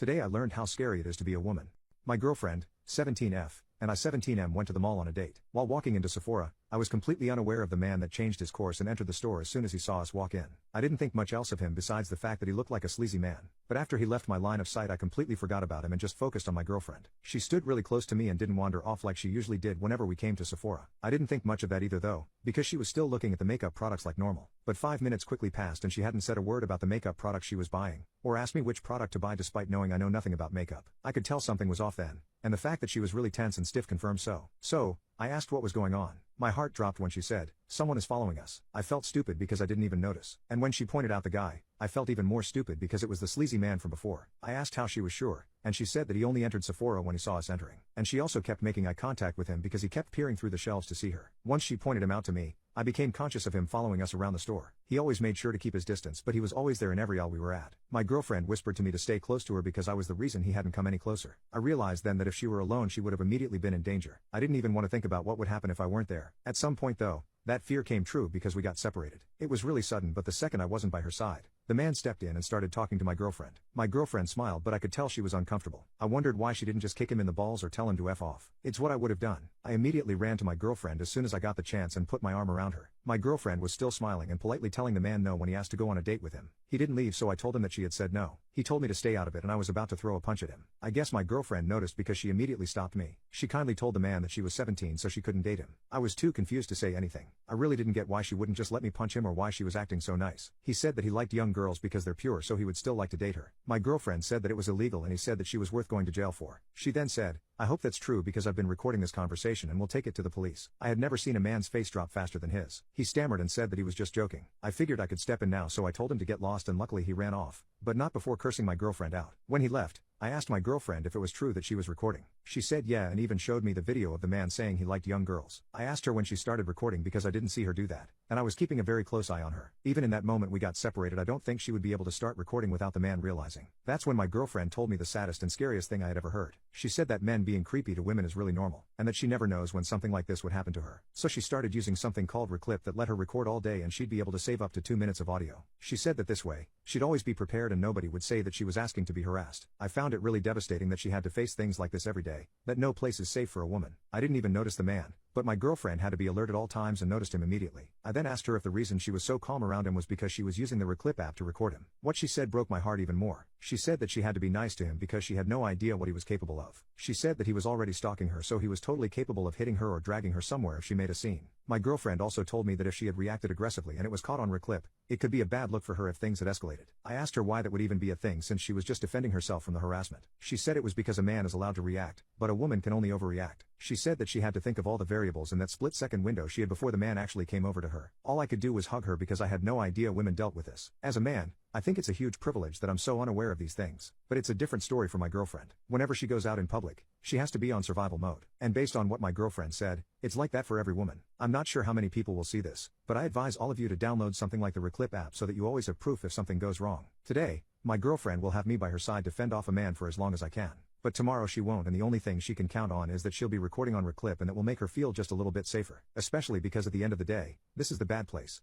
Today I learned how scary it is to be a woman. My girlfriend, 17F, and I 17M went to the mall on a date. While walking into Sephora, I was completely unaware of the man that changed his course and entered the store as soon as he saw us walk in. I didn't think much else of him besides the fact that he looked like a sleazy man. But after he left my line of sight I completely forgot about him and just focused on my girlfriend. She stood really close to me and didn't wander off like she usually did whenever we came to Sephora. I didn't think much of that either though, because she was still looking at the makeup products like normal. But 5 minutes quickly passed and she hadn't said a word about the makeup products she was buying, or asked me which product to buy despite knowing I know nothing about makeup. I could tell something was off then, and the fact that she was really tense and stiff confirmed so. So, I asked what was going on. My heart dropped when she said, "Someone is following us." I felt stupid because I didn't even notice. And when she pointed out the guy, I felt even more stupid because it was the sleazy man from before. I asked how she was sure, and she said that he only entered Sephora when he saw us entering. And she also kept making eye contact with him because he kept peering through the shelves to see her. Once she pointed him out to me, I became conscious of him following us around the store. He always made sure to keep his distance, but he was always there in every aisle we were at. My girlfriend whispered to me to stay close to her because I was the reason he hadn't come any closer. I realized then that if she were alone she would have immediately been in danger. I didn't even want to think about what would happen if I weren't there. At some point though, that fear came true because we got separated. It was really sudden, but the second I wasn't by her side, the man stepped in and started talking to my girlfriend. My girlfriend smiled, but I could tell she was uncomfortable. I wondered why she didn't just kick him in the balls or tell him to F off. It's what I would have done. I immediately ran to my girlfriend as soon as I got the chance and put my arm around her. My girlfriend was still smiling and politely telling the man no when he asked to go on a date with him. He didn't leave, so I told him that she had said no. He told me to stay out of it and I was about to throw a punch at him. I guess my girlfriend noticed because she immediately stopped me. She kindly told the man that she was 17 so she couldn't date him. I was too confused to say anything. I really didn't get why she wouldn't just let me punch him or why she was acting so nice. He said that he liked young girls because they're pure, so he would still like to date her. My girlfriend said that it was illegal and he said that she was worth going to jail for. She then said, "I hope that's true because I've been recording this conversation and will take it to the police." I had never seen a man's face drop faster than his. He stammered and said that he was just joking. I figured I could step in now, so I told him to get lost and luckily he ran off, but not before cursing my girlfriend out. When he left, I asked my girlfriend if it was true that she was recording. She said yeah and even showed me the video of the man saying he liked young girls. I asked her when she started recording because I didn't see her do that, and I was keeping a very close eye on her. Even in that moment we got separated, I don't think she would be able to start recording without the man realizing. That's when my girlfriend told me the saddest and scariest thing I had ever heard. She said that men being creepy to women is really normal, and that she never knows when something like this would happen to her. So she started using something called Reclip that let her record all day and she'd be able to save up to 2 minutes of audio. She said that this way, she'd always be prepared and nobody would say that she was asking to be harassed. I found it really devastating that she had to face things like this every day, that no place is safe for a woman. I didn't even notice the man, but my girlfriend had to be alert at all times and noticed him immediately. I then asked her if the reason she was so calm around him was because she was using the Reclip app to record him. What she said broke my heart even more. She said that she had to be nice to him because she had no idea what he was capable of. She said that he was already stalking her, so he was totally capable of hitting her or dragging her somewhere if she made a scene. My girlfriend also told me that if she had reacted aggressively and it was caught on Reclip, it could be a bad look for her if things had escalated. I asked her why that would even be a thing since she was just defending herself from the harassment. She said it was because a man is allowed to react, but a woman can only overreact. She said that she had to think of all the variables in that split-second window she had before the man actually came over to her. All I could do was hug her because I had no idea women dealt with this. As a man, I think it's a huge privilege that I'm so unaware of these things. But it's a different story for my girlfriend. Whenever she goes out in public, she has to be on survival mode. And based on what my girlfriend said, it's like that for every woman. I'm not sure how many people will see this, but I advise all of you to download something like the Reclip app so that you always have proof if something goes wrong. Today, my girlfriend will have me by her side to fend off a man for as long as I can. But tomorrow she won't, and the only thing she can count on is that she'll be recording on Reclip and it will make her feel just a little bit safer. Especially because at the end of the day, this is the bad place.